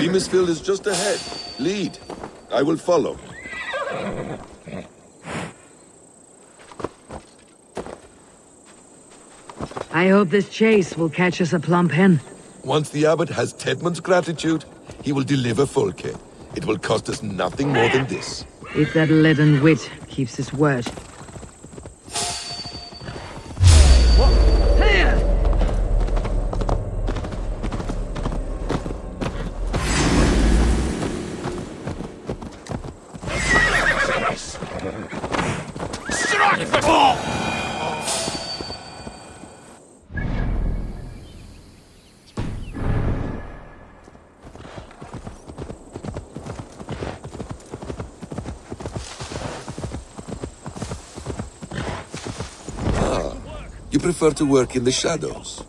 Beamisfield is just ahead. Lead. I will follow. I hope this chase will catch us a plump hen. Once the abbot has Tedmund's gratitude, he will deliver Fulke. It will cost us nothing more than this. If that leaden wit keeps his word. Strike the ball! You prefer to work in the shadows.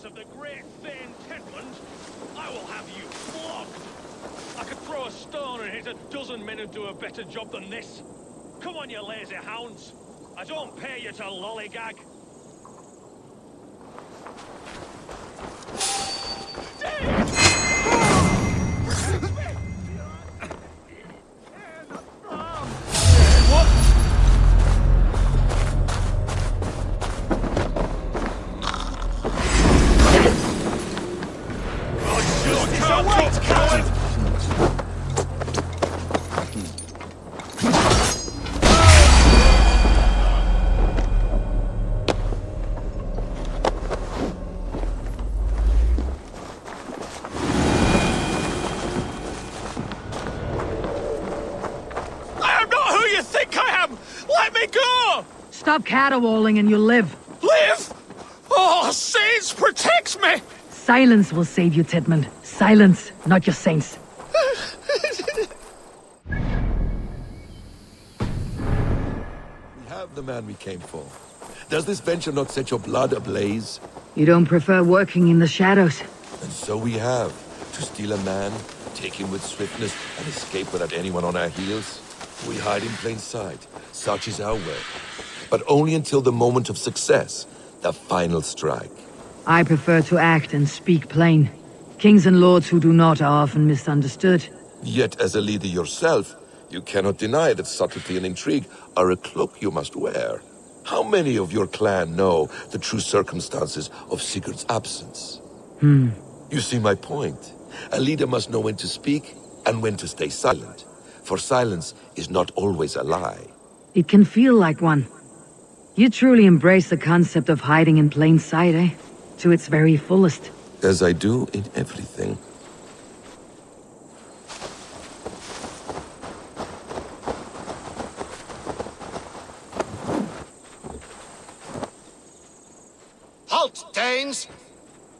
Of the great Thane Tedmund, I will have you flogged. I could throw a stone and hit a dozen men who do a better job than this. Come on, you lazy hounds. I don't pay you to lollygag. Stop caterwauling and you'll live. Live? Oh, saints, protect me! Silence will save you, Tedmund. Silence, not your saints. We have the man we came for. Does this venture not set your blood ablaze? You don't prefer working in the shadows? And so we have. To steal a man, take him with swiftness, and escape without anyone on our heels. We hide in plain sight. Such is our way. But only until the moment of success, the final strike. I prefer to act and speak plain. Kings and lords who do not are often misunderstood. Yet as a leader yourself, you cannot deny that subtlety and intrigue are a cloak you must wear. How many of your clan know the true circumstances of Sigurd's absence? You see my point. A leader must know when to speak and when to stay silent. For silence is not always a lie. It can feel like one. You truly embrace the concept of hiding in plain sight, eh? To its very fullest. As I do in everything. Halt, Danes!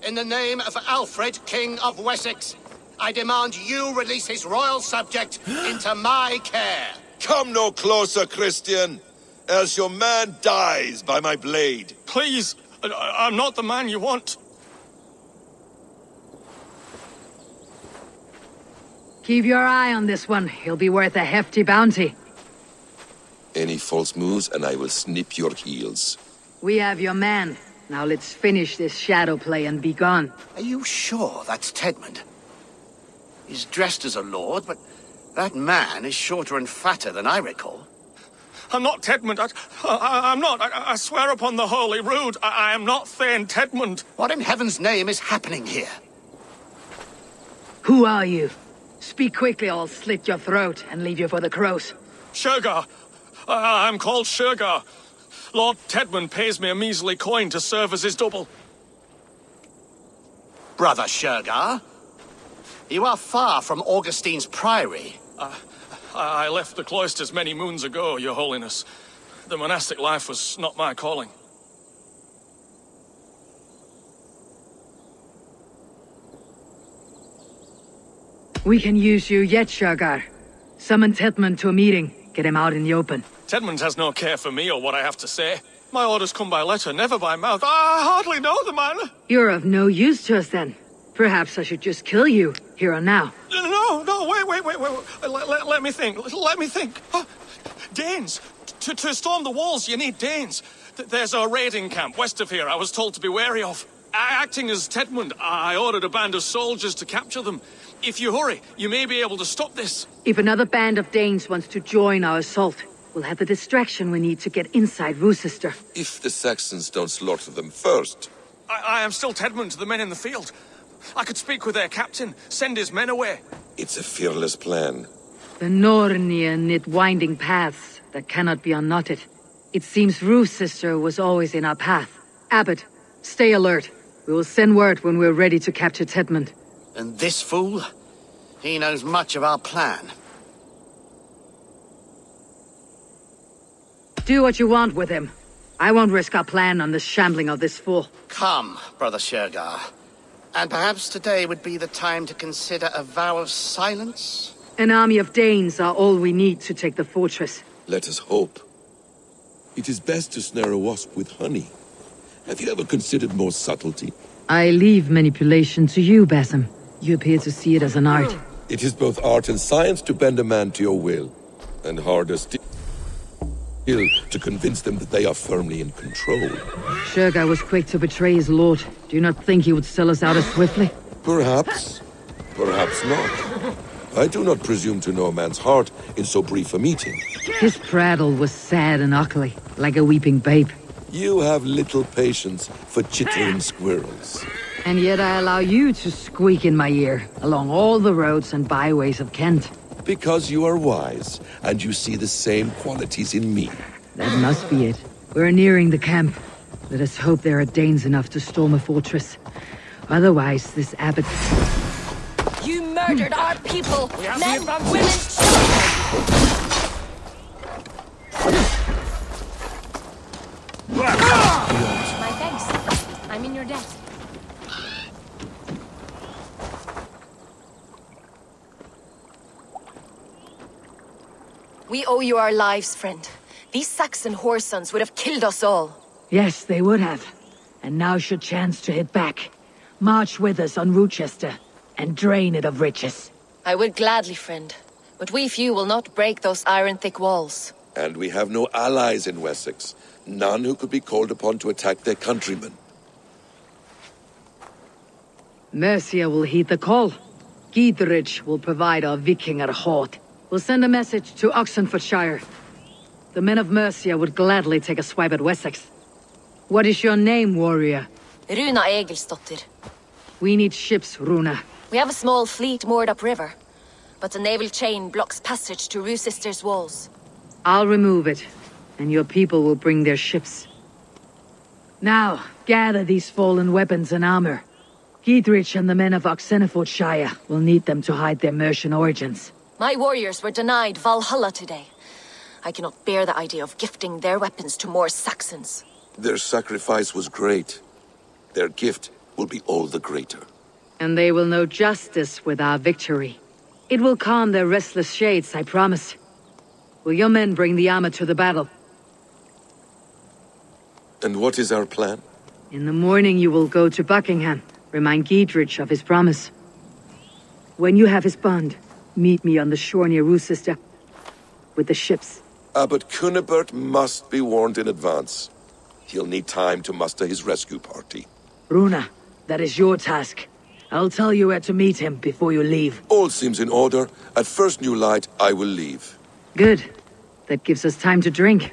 In the name of Alfred, King of Wessex, I demand you release his royal subject into my care. Come no closer, Christian, else your man dies by my blade. Please, I'm not the man you want. Keep your eye on this one. He'll be worth a hefty bounty. Any false moves and I will snip your heels. We have your man. Now let's finish this shadow play and be gone. Are you sure that's Tedmund? He's dressed as a lord, but that man is shorter and fatter than I recall. I'm not Tedmund. I'm not. I swear upon the Holy Rood, I am not Thane Tedmund. What in heaven's name is happening here? Who are you? Speak quickly or I'll slit your throat and leave you for the crows. Shergar. I'm called Shergar. Lord Tedmund pays me a measly coin to serve as his double. Brother Shergar? You are far from Augustine's priory. I left the cloisters many moons ago, Your Holiness. The monastic life was not my calling. We can use you yet, Shergar. Summon Tedmund to a meeting. Get him out in the open. Tedmund has no care for me or what I have to say. My orders come by letter, never by mouth. I hardly know the man. You're of no use to us then. Perhaps I should just kill you, here and now. No, wait. Let me think. Oh, Danes. To storm the walls, you need Danes. There's a raiding camp west of here I was told to be wary of. Acting as Tedmund, I ordered a band of soldiers to capture them. If you hurry, you may be able to stop this. If another band of Danes wants to join our assault, we'll have the distraction we need to get inside Rochester. If the Saxons don't slaughter them first. I am still Tedmund to the men in the field. I could speak with their captain, send his men away. It's a fearless plan. The Nornia knit winding paths that cannot be unknotted. It seems Rochester was always in our path. Abbot, stay alert. We will send word when we're ready to capture Tedmund. And this fool? He knows much of our plan. Do what you want with him. I won't risk our plan on the shambling of this fool. Come, Brother Shergar. And perhaps today would be the time to consider a vow of silence? An army of Danes are all we need to take the fortress. Let us hope. It is best to snare a wasp with honey. Have you ever considered more subtlety? I leave manipulation to you, Basim. You appear to see it as an art. It is both art and science to bend a man to your will, and harder still to convince them that they are firmly in control. Shergar was quick to betray his lord. Do you not think he would sell us out as swiftly? Perhaps. Perhaps not. I do not presume to know a man's heart in so brief a meeting. His prattle was sad and ugly, like a weeping babe. You have little patience for chittering squirrels. And yet I allow you to squeak in my ear, along all the roads and byways of Kent. Because you are wise, and you see the same qualities in me. That must be it. We're nearing the camp. Let us hope there are Danes enough to storm a fortress. Otherwise, this abbot... You murdered our people! Men, women, children! My thanks. I'm in your debt. We owe you our lives, friend. These Saxon whoresons would have killed us all. Yes, they would have. And now's your chance to hit back. March with us on Rochester, and drain it of riches. I would gladly, friend. But we few will not break those iron-thick walls. And we have no allies in Wessex. None who could be called upon to attack their countrymen. Mercia will heed the call. Giedrich will provide our Vikinger hoard. We'll send a message to Oxenfordshire. The men of Mercia would gladly take a swipe at Wessex. What is your name, warrior? Runa Egilsdotter. We need ships, Runa. We have a small fleet moored upriver, but the naval chain blocks passage to Rochester's walls. I'll remove it, and your people will bring their ships. Now, gather these fallen weapons and armor. Giedrich and the men of Oxenfordshire will need them to hide their Mercian origins. My warriors were denied Valhalla today. I cannot bear the idea of gifting their weapons to more Saxons. Their sacrifice was great. Their gift will be all the greater. And they will know justice with our victory. It will calm their restless shades, I promise. Will your men bring the armor to the battle? And what is our plan? In the morning you will go to Buckingham, remind Giedrich of his promise. When you have his bond, meet me on the shore near Rochester, with the ships. Abbot Cunibert must be warned in advance. He'll need time to muster his rescue party. Runa, that is your task. I'll tell you where to meet him before you leave. All seems in order. At first new light, I will leave. Good. That gives us time to drink.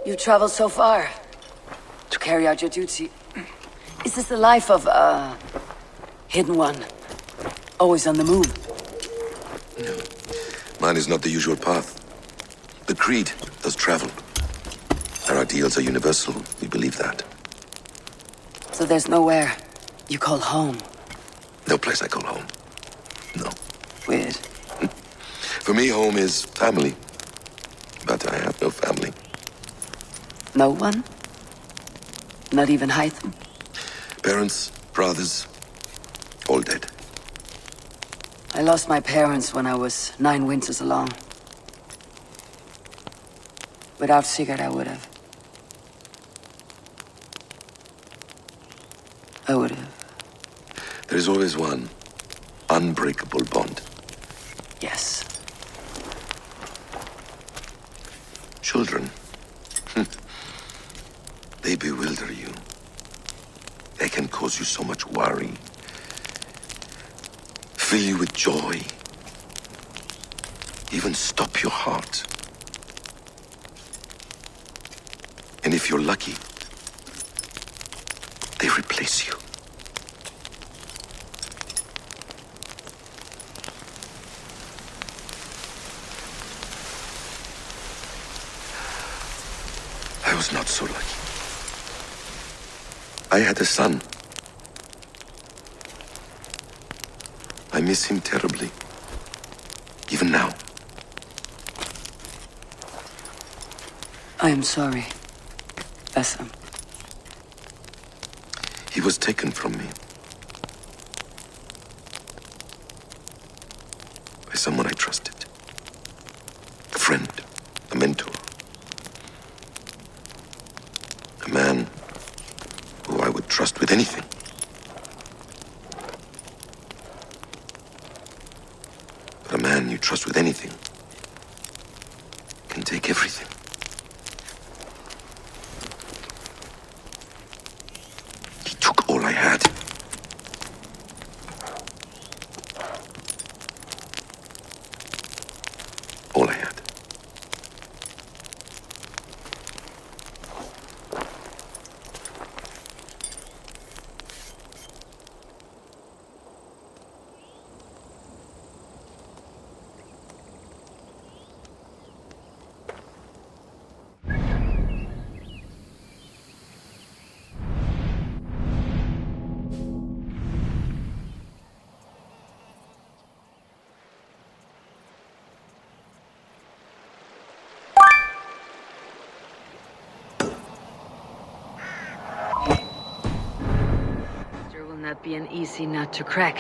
You traveled so far to carry out your duty. Is this the life of a hidden one? Always on the move? No. Mine is not the usual path. The Creed does travel. Our ideals are universal. We believe that. So there's nowhere you call home? No place I call home. No. Weird. For me, home is family. But I have no family. No one? Not even Hytham? Parents, brothers, all dead. I lost my parents when I was 9 winters along. Without Sigurd, I would have. There is always one unbreakable bond. Yes. Children. They bewilder you. They can cause you so much worry. Fill you with joy. Even stop your heart. And if you're lucky, they replace you. I was not so lucky. I had a son. I miss him terribly. Even now. I am sorry, Bassam. He was taken from me. By someone I trusted. A friend, a mentor. A man who I would trust with anything. But a man you trust with anything can take everything. He took all I had. All I had. There will not be an easy nut to crack.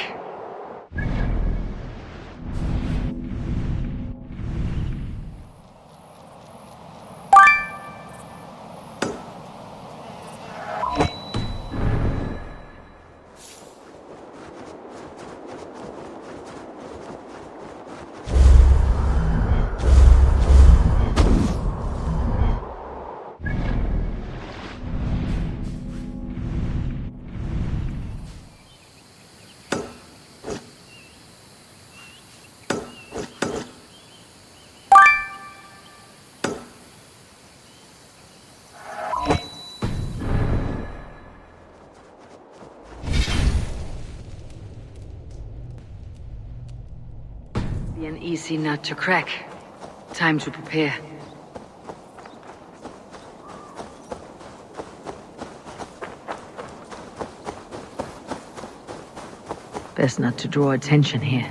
Be an easy nut to crack. Time to prepare. Best not to draw attention here.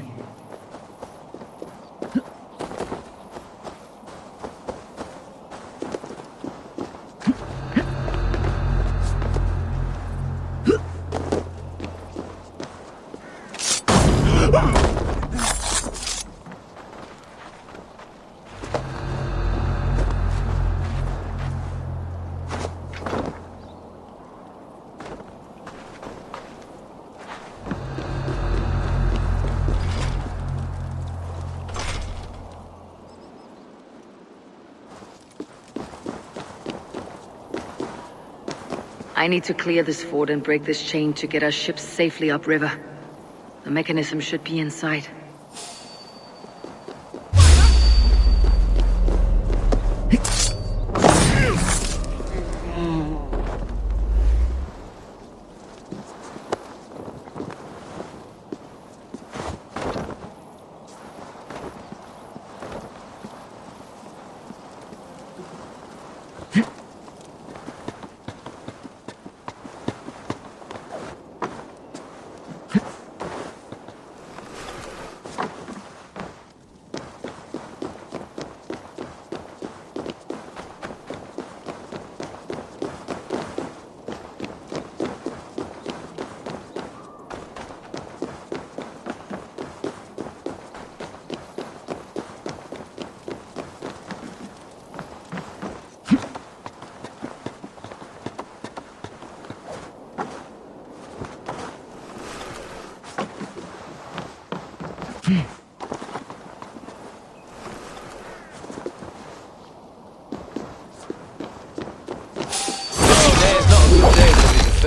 I need to clear this fort and break this chain to get our ships safely upriver. The mechanism should be inside.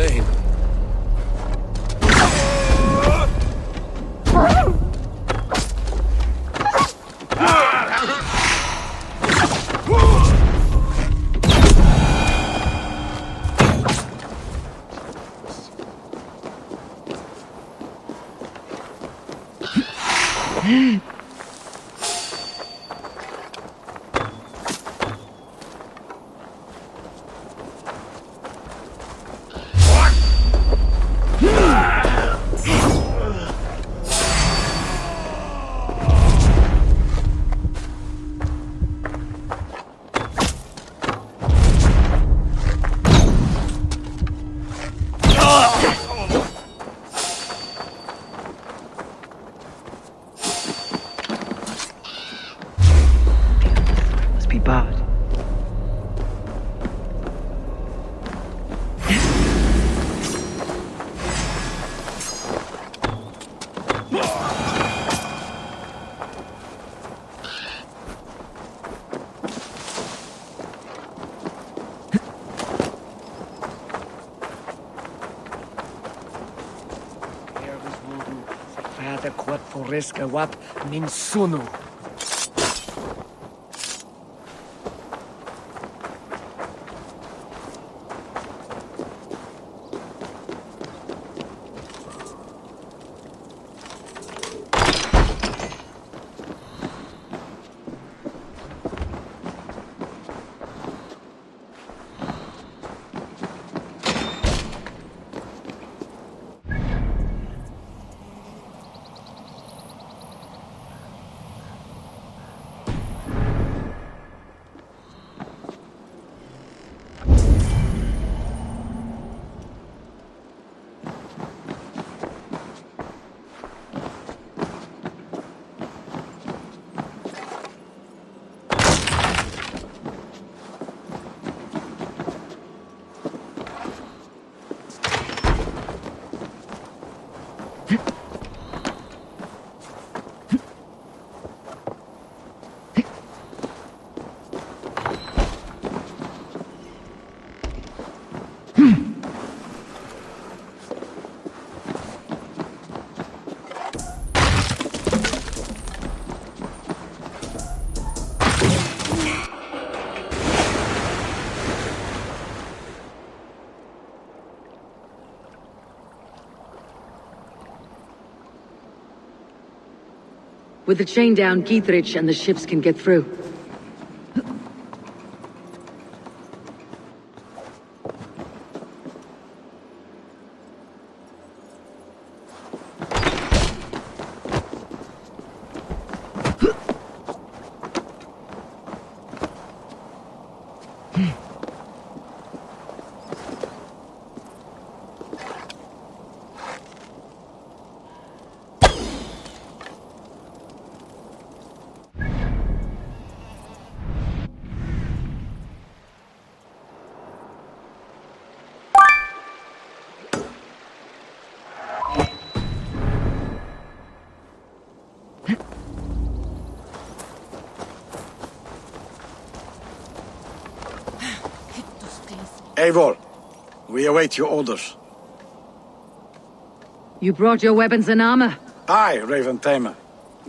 insane. Must be bad. Ergus voodoo, fata quat foresca wap min sunu. With the chain down, Gietrich and the ships can get through. Eivor, we await your orders. You brought your weapons and armor? Aye, Raven Tamer.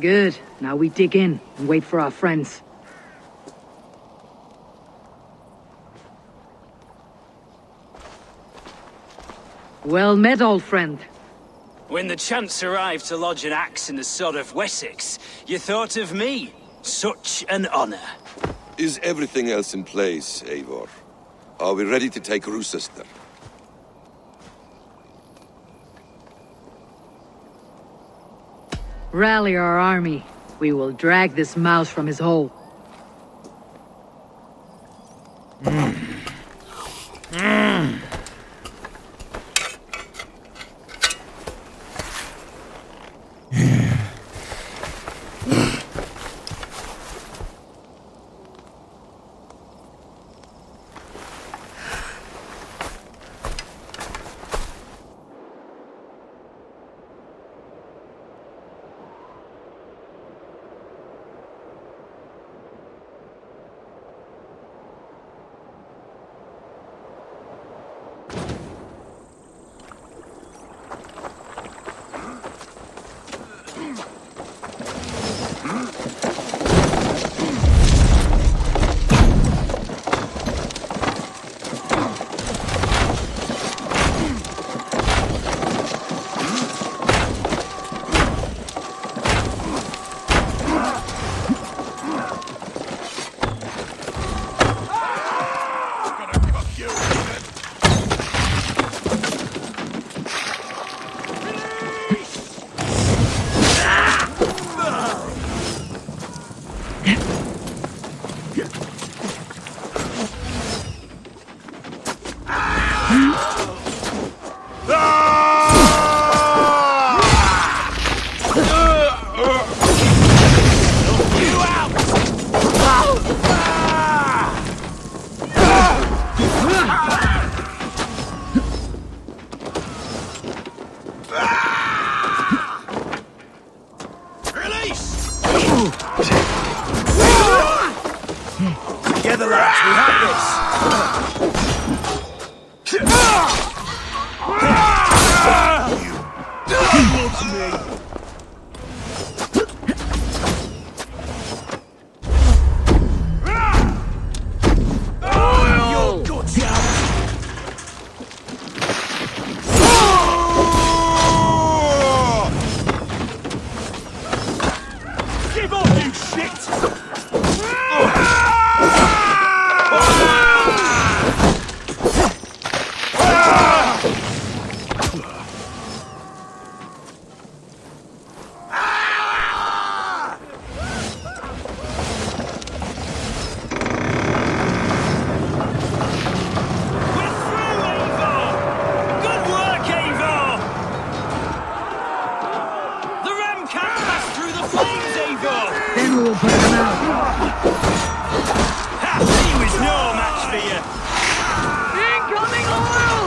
Good. Now we dig in and wait for our friends. Well met, old friend. When the chance arrived to lodge an axe in the sod of Wessex, you thought of me. Such an honor. Is everything else in place, Eivor? Are we ready to take Rochester? Rally our army. We will drag this mouse from his hole. Together, lads, we have this! Towards me! Your guts out! Give up, you shit! Then we will put them out. He was no match for you! Incoming oil!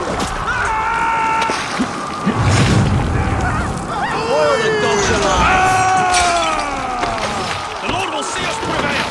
Oil the dogs alive! The Lord will see us prevail!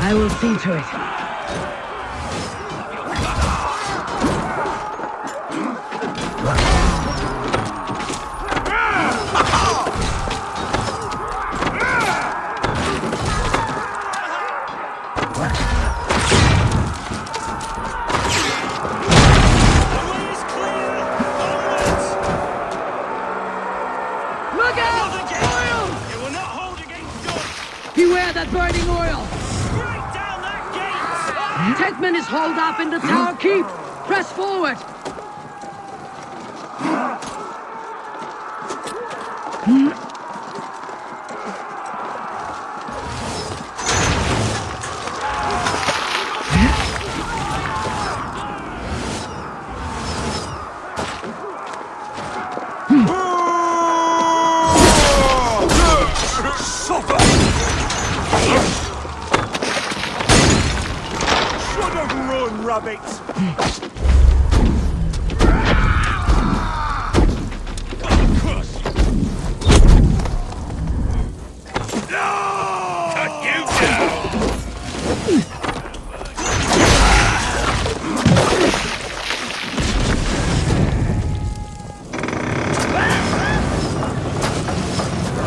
I will see to it. Look out! Oil! You will not hold against God! Beware that burning oil! Break down that gate! Tetman is hauled up in the tower keep! Press forward! Should have run, rabbits!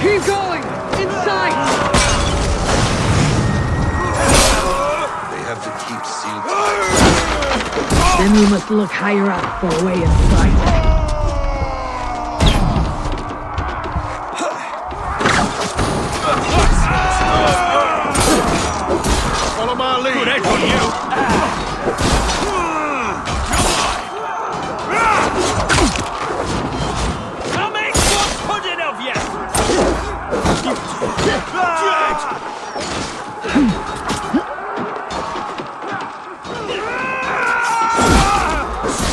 Keep going! In sight! They have to keep sealed tight. Then we must look higher up for a way in sight. Follow my lead. Good head on you. I'll make one pudding of you!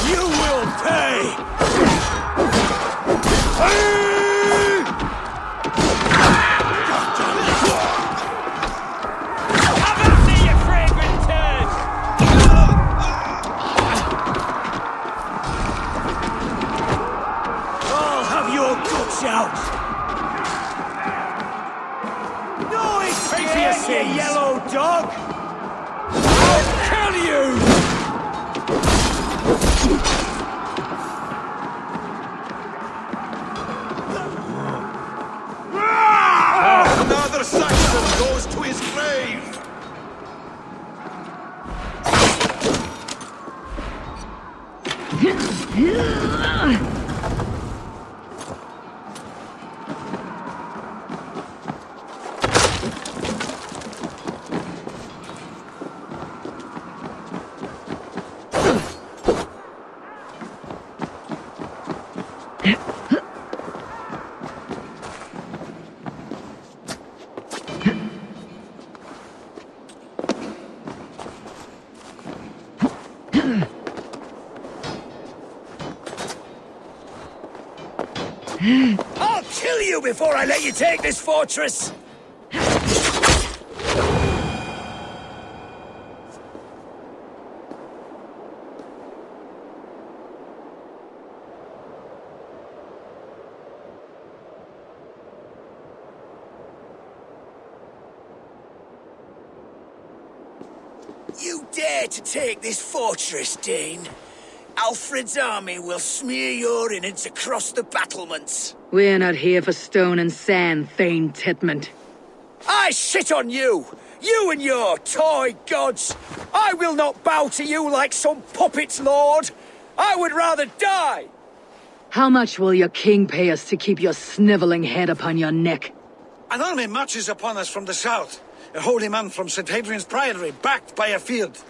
You will pay! Have at me, you fragrant turds! I'll have your guts out! No escape, you yellow dog! I'll kill you! Another Saxon goes to his grave! I'll kill you before I let you take this fortress! You dare to take this fortress, Dane? Alfred's army will smear your innards across the battlements. We're not here for stone and sand, Thane Titmund. I shit on you! You and your toy gods! I will not bow to you like some puppet's lord! I would rather die! How much will your king pay us to keep your sniveling head upon your neck? An army marches upon us from the south. A holy man from St. Hadrian's Priory, backed by a field.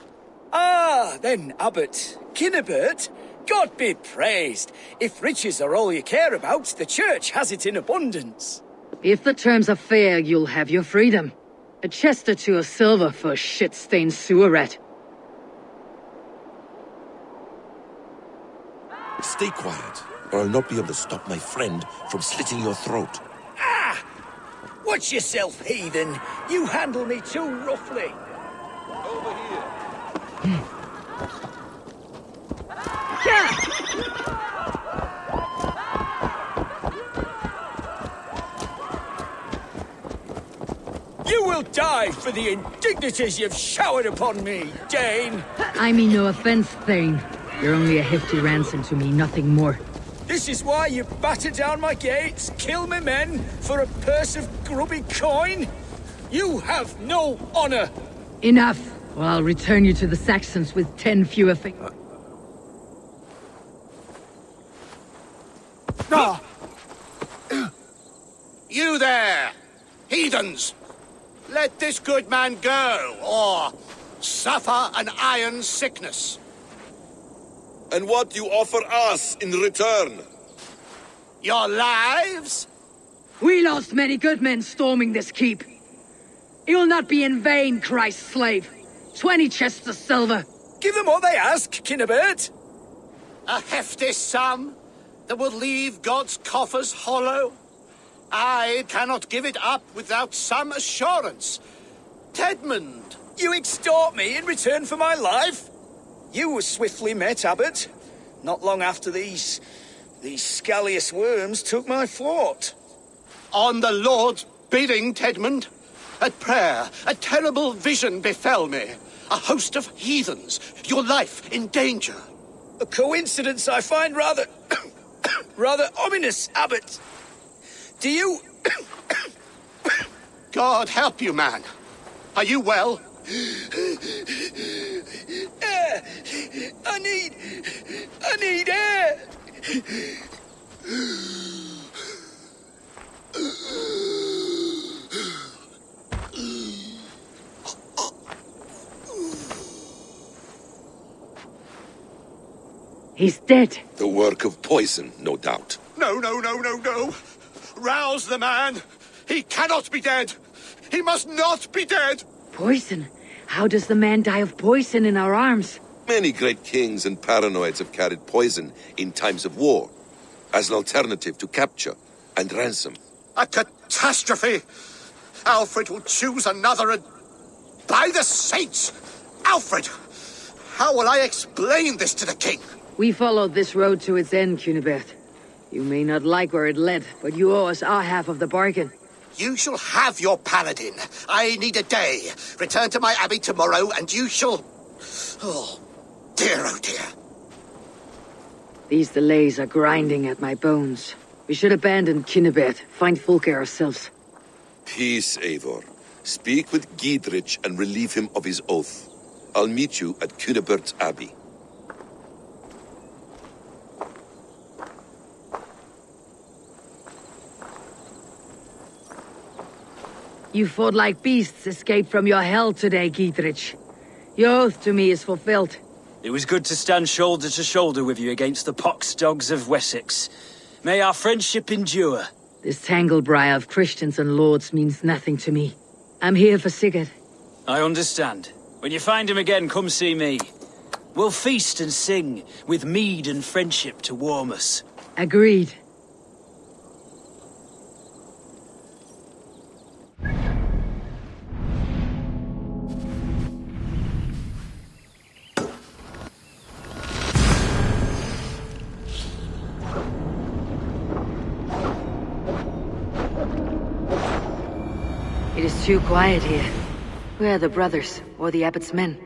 Ah, then, Abbot. Kinnebert, God be praised. If riches are all you care about, the church has it in abundance. If the terms are fair, you'll have your freedom. A chest or two of silver for a shit-stained sewer rat. Stay quiet, or I'll not be able to stop my friend from slitting your throat. Ah! Watch yourself, heathen. You handle me too roughly. Over here. You will die for the indignities you've showered upon me, Dane. I mean no offense, Thane. You're only a hefty ransom to me, nothing more. This is why you batter down my gates, kill my men, for a purse of grubby coin? You have no honor! Enough, or I'll return you to the Saxons with 10 fewer fingers. You there, heathens! Let this good man go, or suffer an iron sickness. And what you offer us in return? Your lives? We lost many good men storming this keep. It will not be in vain, Christ's slave. 20 chests of silver. Give them what they ask, Kinnebert. A hefty sum that will leave God's coffers hollow? I cannot give it up without some assurance. Tedmund! You extort me in return for my life? You were swiftly met, Abbot. Not long after these scallious worms took my fort. On the Lord's bidding, Tedmund. At prayer, a terrible vision befell me. A host of heathens, your life in danger. A coincidence I find rather... rather ominous, Abbot. Do you... God help you, man. Are you well? Air! I need air! He's dead. The work of poison, no doubt. No, no, no, no, no. Rouse the man. He cannot be dead. He must not be dead. Poison? How does the man die of poison in our arms? Many great kings and paranoids have carried poison in times of war, as an alternative to capture and ransom. A catastrophe. Alfred will choose another and... By the saints! Alfred! How will I explain this to the king? We followed this road to its end, Cunibert. You may not like where it led, but you owe us our half of the bargain. You shall have your paladin. I need a day. Return to my abbey tomorrow, and you shall... Oh, oh dear. These delays are grinding at my bones. We should abandon Cunibert, find Fulke ourselves. Peace, Eivor. Speak with Giedrich and relieve him of his oath. I'll meet you at Cunebert's Abbey. You fought like beasts escaped from your hell today, Giedrich. Your oath to me is fulfilled. It was good to stand shoulder to shoulder with you against the pox dogs of Wessex. May our friendship endure. This tanglebriar of Christians and lords means nothing to me. I'm here for Sigurd. I understand. When you find him again, come see me. We'll feast and sing, with mead and friendship to warm us. Agreed. It is too quiet here. Where are the brothers, or the abbot's men?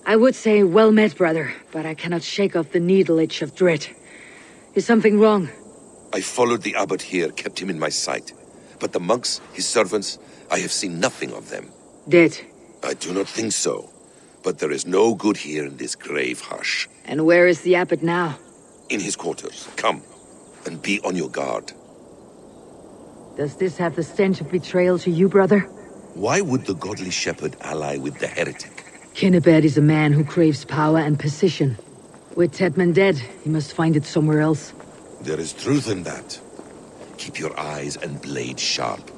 I would say well met, brother, but I cannot shake off the needle itch of dread. Is something wrong? I followed the abbot here, kept him in my sight. But the monks, his servants, I have seen nothing of them. Dead. I do not think so. But there is no good here in this grave hush. And where is the abbot now? In his quarters. Come, and be on your guard. Does this have the stench of betrayal to you, brother? Why would the godly shepherd ally with the heretic? Cunibert is a man who craves power and position. With Tedman dead, he must find it somewhere else. There is truth in that. Keep your eyes and blade sharp.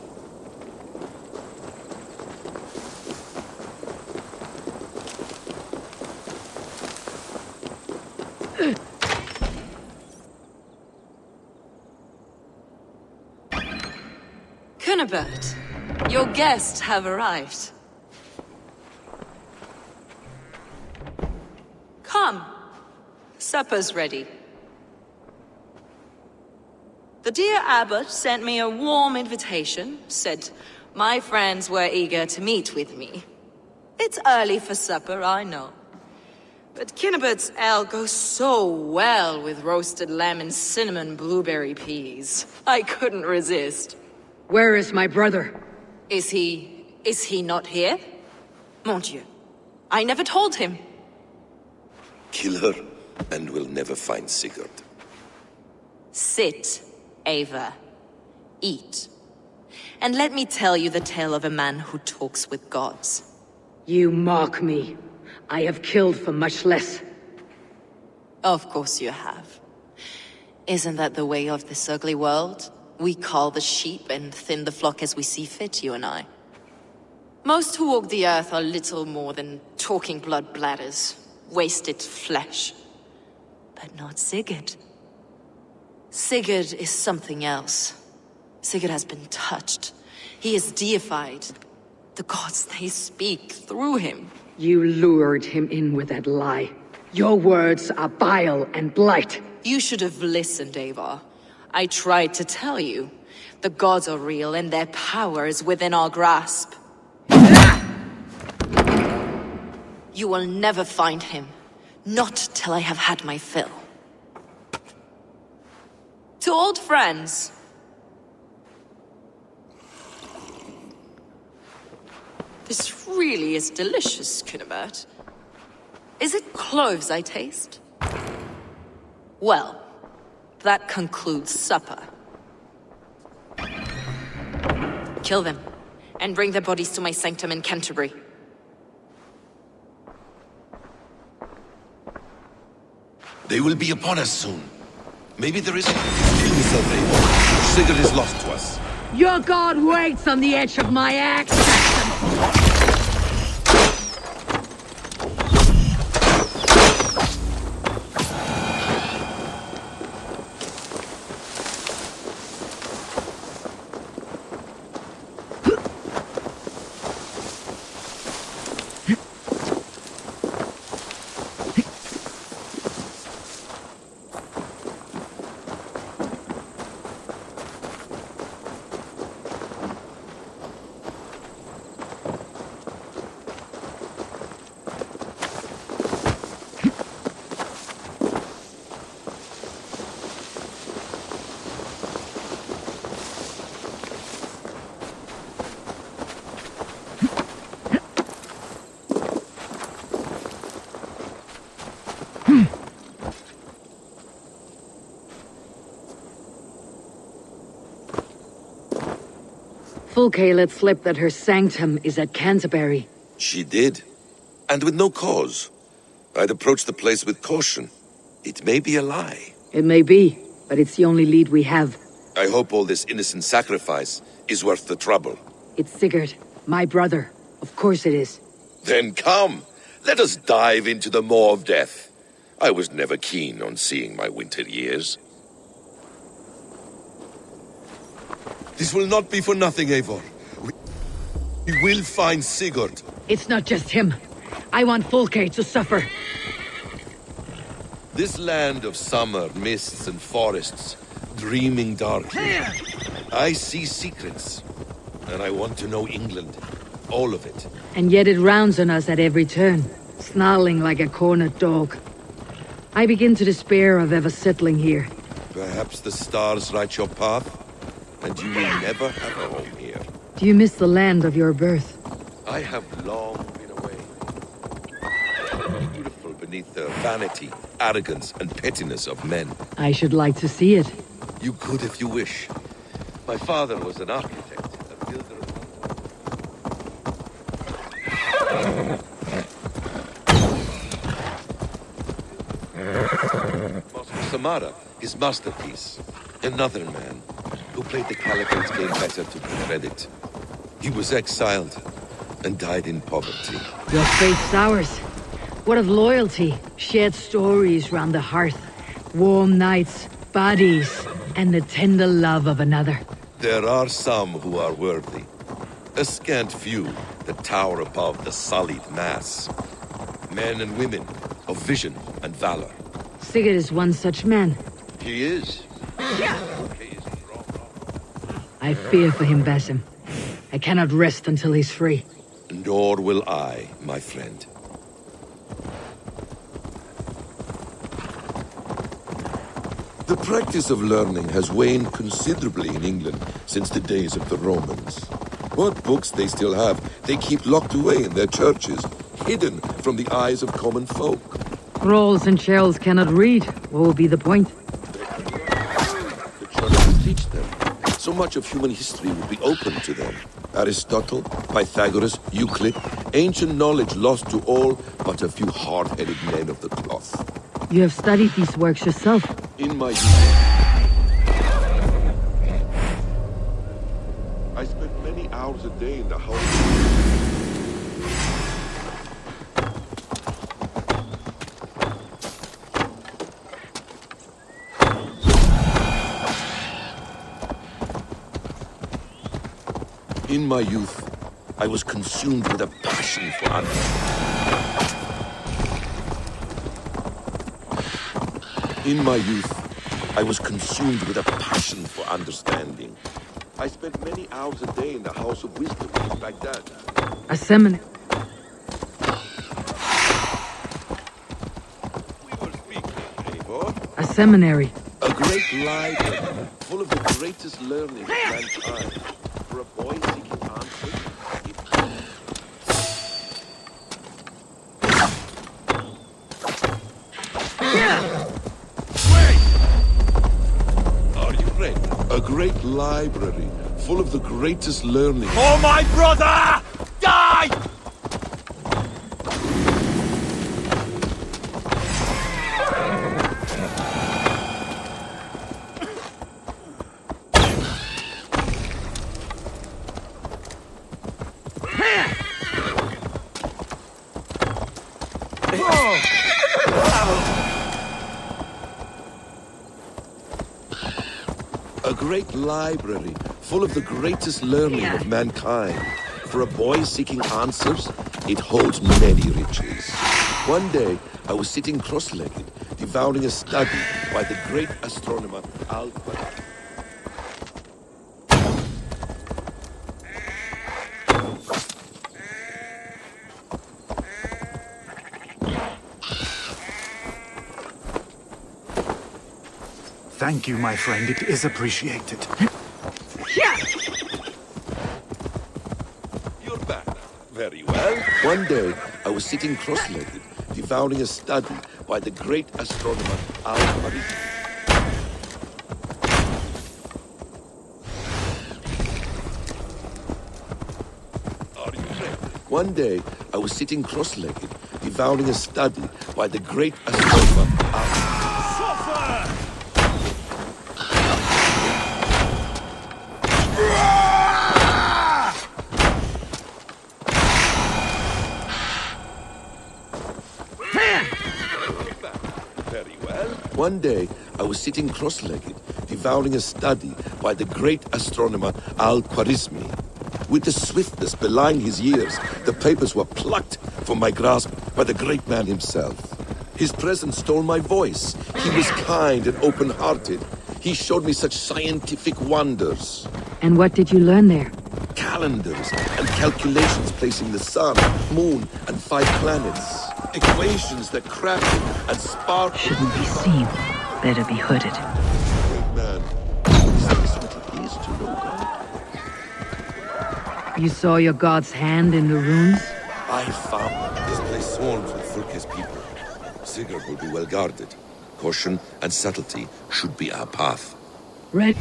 Cunibert, your guests have arrived. Come. Supper's ready. The dear abbot sent me a warm invitation, said my friends were eager to meet with me. It's early for supper, I know. But Cunibert's ale goes so well with roasted lamb and cinnamon blueberry peas. I couldn't resist. Where is my brother? Is he not here? Mon Dieu. I never told him. Kill her, and we'll never find Sigurd. Sit, Ava. Eat. And let me tell you the tale of a man who talks with gods. You mock me. I have killed for much less. Of course you have. Isn't that the way of this ugly world? We cull the sheep and thin the flock as we see fit, you and I. Most who walk the earth are little more than talking blood bladders, wasted flesh. But not Sigurd. Sigurd is something else. Sigurd has been touched. He is deified. The gods, they speak through him. You lured him in with that lie. Your words are bile and blight. You should have listened, Ava. I tried to tell you. The gods are real and their power is within our grasp. You will never find him. Not till I have had my fill. To old friends. This really is delicious, Kunibert. Is it cloves I taste? Well, that concludes supper. Kill them, and bring their bodies to my sanctum in Canterbury. They will be upon us soon. Maybe there is... Kill yourself, Eivor. Sigurd is lost to us. Your god waits on the edge of my axe, Saxon. Fulke let slip that her sanctum is at Canterbury. She did. And with no cause. I'd approach the place with caution. It may be a lie. It may be, but it's the only lead we have. I hope all this innocent sacrifice is worth the trouble. It's Sigurd, my brother. Of course it is. Then come, let us dive into the maw of death. I was never keen on seeing my winter years. This will not be for nothing, Eivor. We will find Sigurd. It's not just him. I want Fulke to suffer. This land of summer, mists and forests, dreaming darkly. I see secrets, and I want to know England. All of it. And yet it rounds on us at every turn, snarling like a cornered dog. I begin to despair of ever settling here. Perhaps the stars write your path, and you will never have a home here. Do you miss the land of your birth? I have long been away. Beautiful beneath the vanity, arrogance, and pettiness of men. I should like to see it. You could if you wish. My father was an architect, a builder of Samara, his masterpiece. Another man who played the Caliphate game better to credit. He was exiled and died in poverty. Your faith's ours. What of loyalty? Shared stories round the hearth. Warm nights, bodies, and the tender love of another. There are some who are worthy. A scant few that tower above the sullied mass. Men and women of vision and valor. Sigurd is one such man. He is. I fear for him, Basim. I cannot rest until he's free. Nor will I, my friend. The practice of learning has waned considerably in England since the days of the Romans. What books they still have, they keep locked away in their churches, hidden from the eyes of common folk. Thralls and churls cannot read. What will be the point? The church will teach them. So much of human history will be open to them. Aristotle, Pythagoras, Euclid, ancient knowledge lost to all but a few hard-headed men of the cloth. You have studied these works yourself. In my youth, I spent many hours a day in the house. In my youth, I was consumed with a passion for In my youth, I was consumed with a passion for understanding. I spent many hours a day in the House of Wisdom in Baghdad. A seminary. seminary? A great library full of the greatest learning of mankind. For a boy seeking answers, Are you ready? A great library full of the greatest learning. For my brother! Die! A great library full of the greatest learning of mankind. For a boy seeking answers, it holds many riches. One day, I was sitting cross-legged, devouring a study by the great astronomer Al-Quran. Thank you, my friend. It is appreciated. You're back. Very well. One day, I was sitting cross-legged, devouring a study by the great astronomer Al-Quran. Are you ready? One day, I was sitting cross-legged, devouring a study by the great astronomer Al-Quran. Very well. One day, I was sitting cross-legged, devouring a study by the great astronomer Al-Khwarizmi. With the swiftness belying his years, the papers were plucked from my grasp by the great man himself. His presence stole my voice. He was kind and open-hearted. He showed me such scientific wonders. And what did you learn there? Calendars and calculations placing the sun, moon, and 5 planets. Equations that crackled and sparkled. Shouldn't be seen. Better be hooded. Great man. Is this what it is to know God? You saw your god's hand in the runes? I found this place swarms with Furke's people. Sigurd will be well guarded. Caution and subtlety should be our path. Red.